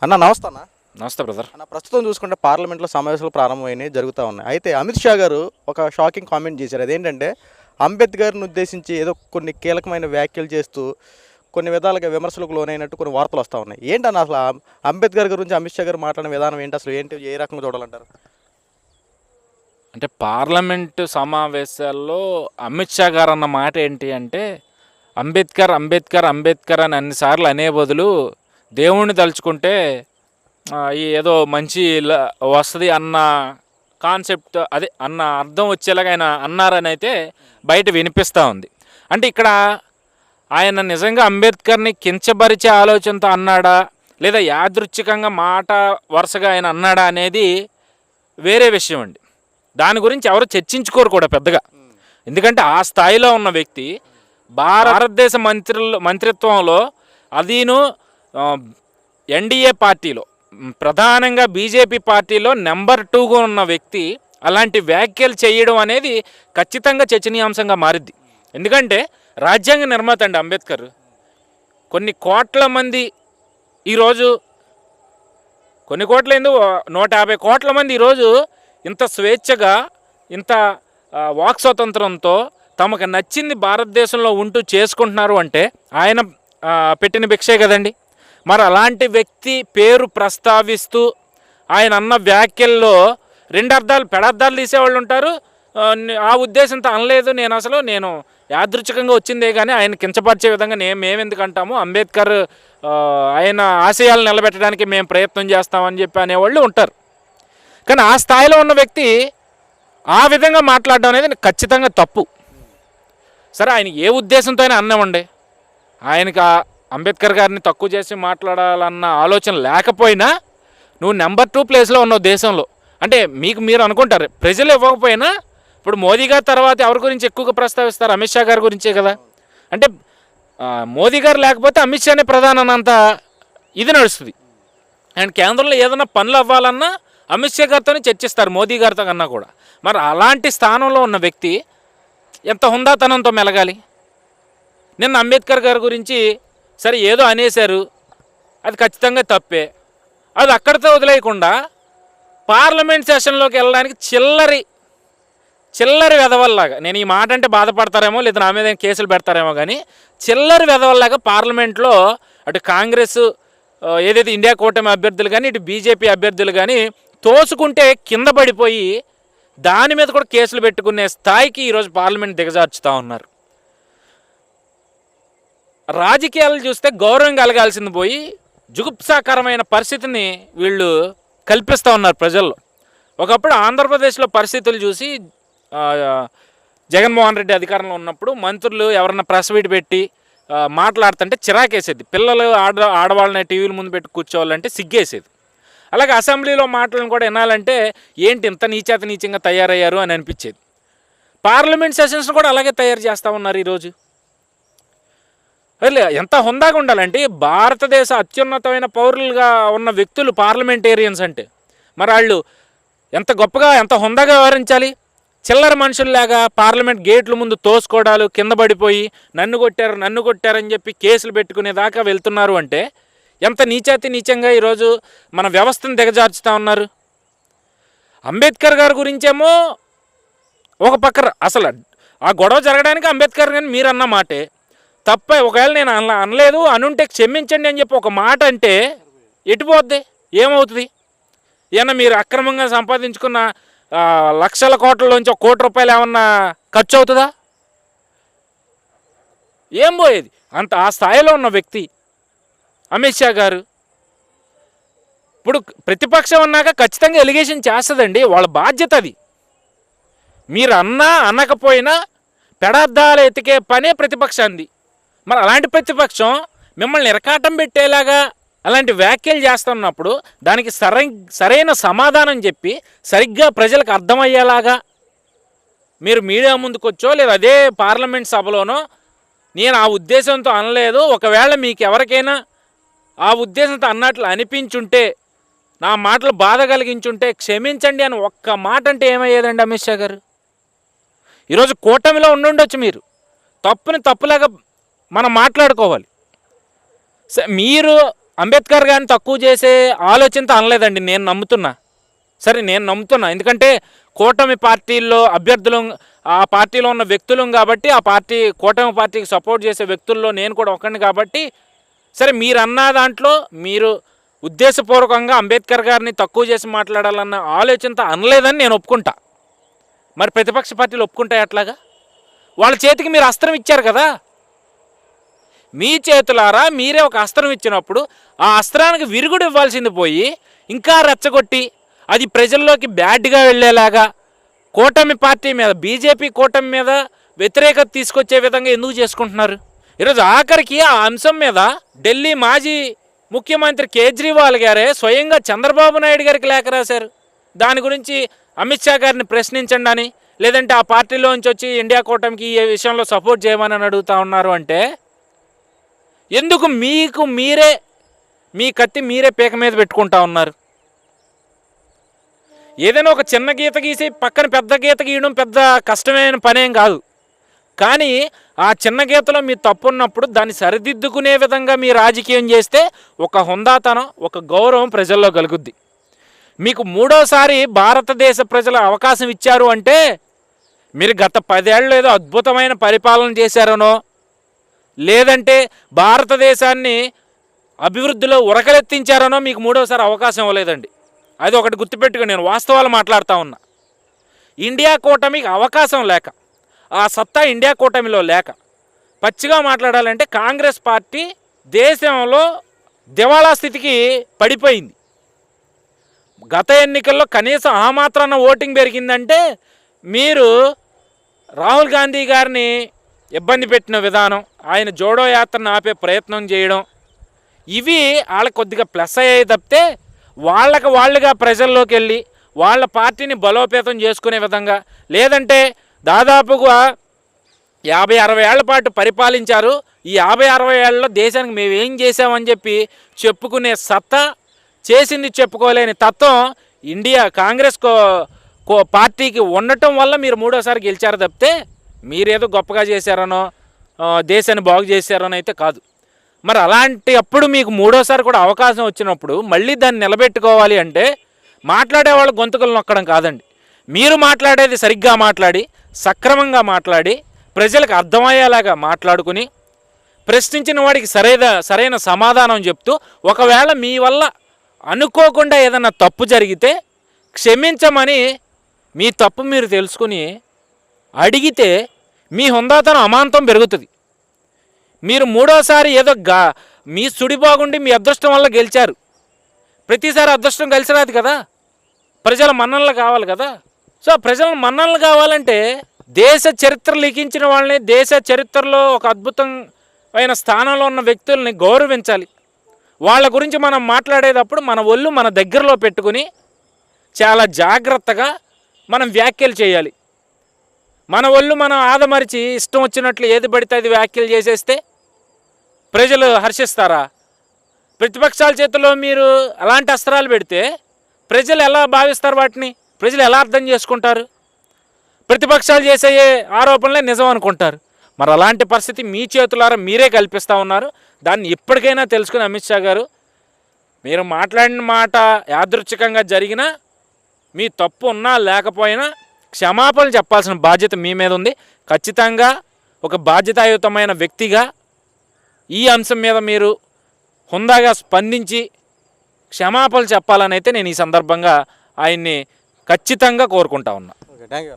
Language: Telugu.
అన్న నమస్తే అన్న. నమస్తే బ్రదర్. అన్న ప్రస్తుతం చూసుకుంటే పార్లమెంట్లో సమావేశాలు ప్రారంభమైనవి జరుగుతూ ఉన్నాయి. అయితే అమిత్ షా గారు ఒక షాకింగ్ కామెంట్ చేశారు. అదేంటంటే అంబేద్కర్ని ఉద్దేశించి ఏదో కొన్ని కీలకమైన వ్యాఖ్యలు చేస్తూ కొన్ని విధాలుగా విమర్శలకు లోనైనట్టు కొన్ని వార్తలు వస్తూ ఉన్నాయి. ఏంటన్న అసలు అంబేద్కర్ గురించి అమిత్ షా గారు మాట్లాడిన విధానం ఏంటి, అసలు ఏంటి, ఏ రకంగా చూడాలంటారు? అంటే పార్లమెంటు సమావేశాల్లో అమిత్ షా గారు అన్న మాట ఏంటి అంటే అంబేద్కర్ అంబేద్కర్ అంబేద్కర్ అని అన్నిసార్లు అనే బదులు దేవుణ్ణి తలుచుకుంటే ఏదో మంచి వస్తుంది అన్న కాన్సెప్ట్, అదే అన్న అర్థం వచ్చేలాగా ఆయన అన్నారని అయితే బయట వినిపిస్తూ ఉంది. అంటే ఇక్కడ ఆయన నిజంగా అంబేద్కర్ని కించపరిచే ఆలోచనతో అన్నాడా లేదా యాదృచ్ఛికంగా మాట వరుసగా ఆయన అన్నాడా అనేది వేరే విషయం అండి. దాని గురించి ఎవరు చర్చించుకోరు కూడా పెద్దగా. ఎందుకంటే ఆ స్థాయిలో ఉన్న వ్యక్తి భారతదేశ మంత్రిత్వంలో అదీను ఎన్డీఏ పార్టీలో ప్రధానంగా బీజేపీ పార్టీలో నెంబర్ 2గా ఉన్న వ్యక్తి అలాంటి వ్యాఖ్యలు చేయడం అనేది ఖచ్చితంగా చర్చనీయాంశంగా మారిద్ది. ఎందుకంటే రాజ్యాంగ నిర్మాత అండి అంబేద్కర్. కొన్ని కోట్ల మంది ఈరోజు, కొన్ని కోట్ల ఎందుకు 150 కోట్ల మంది ఈరోజు ఇంత స్వేచ్ఛగా ఇంత వాక్ స్వాతంత్రంతో తమకు నచ్చింది భారతదేశంలో ఉంటూ చేసుకుంటున్నారు అంటే ఆయన పెట్టిన భిక్షే కదండి. మరి అలాంటి వ్యక్తి పేరు ప్రస్తావిస్తూ ఆయన అన్న వ్యాఖ్యల్లో రెండు అర్థాలు పెడర్థాలు తీసేవాళ్ళు ఉంటారు. ఆ ఉద్దేశంతో అనలేదు, నేను యాదృచ్ఛికంగా వచ్చిందే కానీ ఆయన కించపరిచే విధంగా మేమెందుకు అంటాము, అంబేద్కర్ ఆయన ఆశయాలు నిలబెట్టడానికి మేము ప్రయత్నం చేస్తామని చెప్పి అనేవాళ్ళు ఉంటారు. కానీ ఆ స్థాయిలో ఉన్న వ్యక్తి ఆ విధంగా మాట్లాడడం అనేది ఖచ్చితంగా తప్పు. సరే, ఆయన ఏ ఉద్దేశంతో అయినా అన్నామండి, ఆయనకి అంబేద్కర్ గారిని తక్కువ చేసి మాట్లాడాలన్న ఆలోచన లేకపోయినా నువ్వు నెంబర్ 2 ప్లేస్లో ఉన్నావు దేశంలో. అంటే మీరు అనుకుంటారు ప్రజలు ఇవ్వకపోయినా ఇప్పుడు మోదీ గారి తర్వాత ఎవరి గురించి ఎక్కువగా ప్రస్తావిస్తారు? అమిత్ షా గారి గురించే కదా. అంటే మోదీ గారు లేకపోతే అమిత్ షానే ప్రధాన అన్నంత ఇది నడుస్తుంది. అండ్ కేంద్రంలో ఏదైనా పనులు అవ్వాలన్నా అమిత్ షా గారితోనే చర్చిస్తారు, మోదీ గారితో కన్నా కూడా. మరి అలాంటి స్థానంలో ఉన్న వ్యక్తి ఎంత హుందాతనంతో మెలగాలి? నిన్న అంబేద్కర్ గారి గురించి సరే ఏదో అనేశారు, అది ఖచ్చితంగా తప్పే. అది అక్కడితో వదిలేయకుండా పార్లమెంట్ సెషన్లోకి వెళ్ళడానికి చిల్లరి వెధవల్లాగా, నేను ఈ మాట అంటే బాధపడతారేమో లేదా నా మీద కేసులు పెడతారేమో కానీ చిల్లరి వెధవల్లాగా పార్లమెంట్లో అటు కాంగ్రెస్ ఏదైతే ఇండియా కూటమి అభ్యర్థులు కానీ ఇటు బీజేపీ అభ్యర్థులు కానీ తోసుకుంటే కింద పడిపోయి దాని మీద కూడా కేసులు పెట్టుకునే స్థాయికి ఈరోజు పార్లమెంట్ దిగజార్చుతూ ఉన్నారు. రాజకీయాలు చూస్తే గౌరవం కలగాల్సింది పోయి జుగుప్సాకరమైన పరిస్థితిని వీళ్ళు కల్పిస్తూ ఉన్నారు ప్రజల్లో. ఒకప్పుడు ఆంధ్రప్రదేశ్లో పరిస్థితులు చూసి జగన్మోహన్ రెడ్డి అధికారంలో ఉన్నప్పుడు మంత్రులు ఎవరన్నా ప్రెస్ మీట్ పెట్టి మాట్లాడుతుంటే చిరాకేసేది. పిల్లలు ఆడవాళ్ళని టీవీల ముందు పెట్టి కూర్చోవాలంటే సిగ్గేసేది. అలాగే అసెంబ్లీలో మాటలను కూడా వినాలంటే ఏంటి ఇంత నీచంగా తయారయ్యారు అని అనిపించేది. పార్లమెంట్ సెషన్స్ కూడా అలాగే తయారు చేస్తూ ఉన్నారు ఈరోజు. ఎంత హుందాగా ఉండాలంటే భారతదేశ అత్యున్నతమైన పౌరులుగా ఉన్న వ్యక్తులు పార్లమెంటేరియన్స్ అంటే మరి వాళ్ళు ఎంత గొప్పగా ఎంత హుందాగా వ్యవహరించాలి? చిల్లర మనుషుల్లాగా పార్లమెంట్ గేట్ల ముందు తోసుకోవడాలు, కింద పడిపోయి నన్ను కొట్టారని చెప్పి కేసులు పెట్టుకునేదాకా వెళ్తున్నారు అంటే ఎంత నీచంగా ఈరోజు మన వ్యవస్థను దిగజార్చుతూ ఉన్నారు. అంబేద్కర్ గారి గురించేమో ఒక పక్క అసలు ఆ గొడవ జరగడానికి అంబేద్కర్ గారిని మీరు అన్న మాటే తప్ప. ఒకవేళ నేను అనలేదు అనుంటే క్షమించండి అని చెప్పి ఒక మాట అంటే ఎటుపోద్ది, ఏమవుతుంది? ఏమన్నా మీరు అక్రమంగా సంపాదించుకున్న లక్షల కోట్లలోంచి 1 కోటి రూపాయలు ఏమన్నా ఖర్చు అవుతుందా? ఏం పోయేది? అంత ఆ స్థాయిలో ఉన్న వ్యక్తి అమిత్ షా గారు. ఇప్పుడు ప్రతిపక్షం అన్నాక ఖచ్చితంగా ఎలిగేషన్ చేస్తుందండి, వాళ్ళ బాధ్యత అది. మీరు అనకపోయినా పెడార్థాలు ఎతికే పనే ప్రతిపక్షాంది. మరి అలాంటి ప్రతిపక్షం మిమ్మల్ని ఇరకాటం పెట్టేలాగా అలాంటి వ్యాఖ్యలు చేస్తున్నప్పుడు దానికి సరైన సమాధానం చెప్పి సరిగ్గా ప్రజలకు అర్థమయ్యేలాగా మీరు మీడియా ముందుకొచ్చో లేదా అదే పార్లమెంట్ సభలోనో నేను ఆ ఉద్దేశంతో అనలేదు, ఒకవేళ మీకు ఎవరికైనా ఆ ఉద్దేశంతో అన్నట్లు అనిపించుంటే, నా మాటలు బాధ కలిగించుంటే క్షమించండి అని ఒక్క మాట అంటే ఏమయ్యేదండి అమిత్ షా గారు? ఈరోజు కూటమిలో ఉండుండొచ్చు, మీరు తప్పుని తప్పులాగా మనం మాట్లాడుకోవాలి. మీరు అంబేద్కర్ గారిని తక్కువ చేసే ఆలోచనతో అనలేదండి, నేను నమ్ముతున్నా. సరే, నేను నమ్ముతున్నా, ఎందుకంటే కూటమి పార్టీల్లో అభ్యర్థులు, ఆ పార్టీలో ఉన్న వ్యక్తులం కాబట్టి, ఆ పార్టీ కూటమి పార్టీకి సపోర్ట్ చేసే వ్యక్తుల్లో నేను కూడా ఒకరిని కాబట్టి, సరే మీరు అన్న దాంట్లో మీరు ఉద్దేశపూర్వకంగా అంబేద్కర్ గారిని తక్కువ చేసి మాట్లాడాలన్న ఆలోచనతో అనలేదని నేను ఒప్పుకుంటా. మరి ప్రతిపక్ష పార్టీలు ఒప్పుకుంటాయి అట్లాగా? వాళ్ళ చేతికి మీరు అస్త్రం ఇచ్చారు కదా, మీ చేతులారా మీరే ఒక అస్త్రం ఇచ్చినప్పుడు ఆ అస్త్రానికి విరుగుడు ఇవ్వాల్సింది పోయి ఇంకా రెచ్చగొట్టి అది ప్రజల్లోకి బ్యాడ్గా వెళ్ళేలాగా కూటమి పార్టీ మీద, బీజేపీ కూటమి మీద వ్యతిరేకత తీసుకొచ్చే విధంగా ఎందుకు చేసుకుంటున్నారు? ఈరోజు ఆఖరికి ఆ అంశం మీద ఢిల్లీ మాజీ ముఖ్యమంత్రి కేజ్రీవాల్ గారే స్వయంగా చంద్రబాబు నాయుడు గారికి లేఖ రాశారు. దాని గురించి అమిత్ షా గారిని ప్రశ్నించండి అని, లేదంటే ఆ పార్టీలోంచి వచ్చి ఇండియా కూటమికి ఈ విషయంలో సపోర్ట్ చేయమని అడుగుతా ఉన్నారు. అంటే ఎందుకు మీకు మీరే మీ కత్తి మీరే పీక మీద పెట్టుకుంటా ఉన్నారు? ఏదైనా ఒక చిన్న గీత గీసి పక్కన పెద్ద గీత గీయడం పెద్ద కష్టమైన పనేం కాదు. కానీ ఆ చిన్న గీతలో మీ తప్పు ఉన్నప్పుడు దాన్ని సరిదిద్దుకునే విధంగా మీ రాజకీయం చేస్తే ఒక హుందాతనం, ఒక గౌరవం ప్రజల్లో కలుగుద్ది. మీకు మూడోసారి భారతదేశ ప్రజల అవకాశం ఇచ్చారు అంటే మీరు గత 10 ఏళ్ళు ఏదో అద్భుతమైన పరిపాలన చేశారనో, లేదంటే భారతదేశాన్ని అభివృద్ధిలో ఉరకలెత్తించారనో మీకు మూడోసారి అవకాశం ఇవ్వలేదండి. అది ఒకటి గుర్తుపెట్టుకుని నేను వాస్తవాలు మాట్లాడుతూ ఉన్నా. ఇండియా కూటమికి అవకాశం లేక, ఆ సత్తా ఇండియా కూటమిలో లేక, పచ్చిగా మాట్లాడాలంటే కాంగ్రెస్ పార్టీ దేశంలో దివాళా స్థితికి పడిపోయింది. గత ఎన్నికల్లో కనీసం ఆ మాత్రాన ఓటింగ్ పెరిగిందంటే మీరు రాహుల్ గాంధీ గారిని ఇబ్బంది పెట్టిన విధానం, ఆయన జోడో యాత్రను ఆపే ప్రయత్నం చేయడం, ఇవి వాళ్ళకి కొద్దిగా ప్లస్ అయ్యాయి తప్పితే వాళ్ళుగా ప్రజల్లోకి వెళ్ళి వాళ్ళ పార్టీని బలోపేతం చేసుకునే విధంగా, లేదంటే దాదాపుగా 50-60 ఏళ్ల పాటు పరిపాలించారు, ఈ 50-60 ఏళ్ళలో దేశానికి మేము ఏం చేసామని చెప్పి చెప్పుకునే సత్తా, చేసింది చెప్పుకోలేని తత్వం ఇండియా కాంగ్రెస్ పార్టీకి ఉండటం వల్ల మీరు మూడోసారి గెలిచారు తప్పితే మీరేదో గొప్పగా చేశారనో దేశాన్ని బాగు చేశారనో అయితే కాదు. మరి అలాంటి అప్పుడు మీకు మూడోసారి కూడా అవకాశం వచ్చినప్పుడు మళ్ళీ దాన్ని నిలబెట్టుకోవాలి అంటే మాట్లాడే వాళ్ళు గొంతుకలు నొక్కడం కాదండి. మీరు మాట్లాడేది సరిగ్గా మాట్లాడి, సక్రమంగా మాట్లాడి, ప్రజలకు అర్థమయ్యేలాగా మాట్లాడుకుని, ప్రశ్నించిన వాడికి సరైన సమాధానం చెప్తూ, ఒకవేళ మీ వల్ల అనుకోకుండా ఏదన్నా తప్పు జరిగితే క్షమించమని మీ తప్పు మీరు తెలుసుకుని అడిగితే మీ హుందాతనం అమాంతం పెరుగుతుంది. మీరు మూడోసారి ఏదో మీ సుడి బాగుండి మీ అదృష్టం వల్ల గెలిచారు. ప్రతిసారి అదృష్టం కలిసి రాదు కదా, ప్రజల మన్ననలు కావాలి కదా. సో ప్రజల మన్ననలు కావాలంటే దేశ చరిత్ర లిఖించిన వాళ్ళని, దేశ చరిత్రలో ఒక అద్భుతమైన స్థానంలో ఉన్న వ్యక్తుల్ని గౌరవించాలి. వాళ్ళ గురించి మనం మాట్లాడేటప్పుడు మన ఒళ్ళు మన దగ్గరలో పెట్టుకుని చాలా జాగ్రత్తగా మనం వ్యాఖ్యలు చేయాలి. మన ఒళ్ళు మనం ఆదమరిచి ఇష్టం వచ్చినట్లు ఏది పడితే అది వ్యాఖ్యలు చేసేస్తే ప్రజలు హర్షిస్తారా? ప్రతిపక్షాల చేతిలో మీరు అలాంటి అస్త్రాలు పెడితే ప్రజలు ఎలా భావిస్తారు? వాటిని ప్రజలు ఎలా అర్థం చేసుకుంటారు? ప్రతిపక్షాలు చేసే ఆరోపణలే నిజం అనుకుంటారు. మరి అలాంటి పరిస్థితి మీ చేతులారా మీరే కల్పిస్తూ ఉన్నారు. దాన్ని ఇప్పటికైనా తెలుసుకుని అమిత్ షా గారు, మీరు మాట్లాడిన మాట యాదృచ్ఛికంగా జరిగినా, మీ తప్పు ఉన్నా లేకపోయినా క్షమాపణలు చెప్పాల్సిన బాధ్యత మీ మీద ఉంది. ఖచ్చితంగా ఒక బాధ్యతాయుతమైన వ్యక్తిగా ఈ అంశం మీద మీరు హుందాగా స్పందించి క్షమాపణలు చెప్పాలని అయితే నేను ఈ సందర్భంగా ఆయన్ని ఖచ్చితంగా కోరుకుంటా ఉన్నా. Okay, thank you.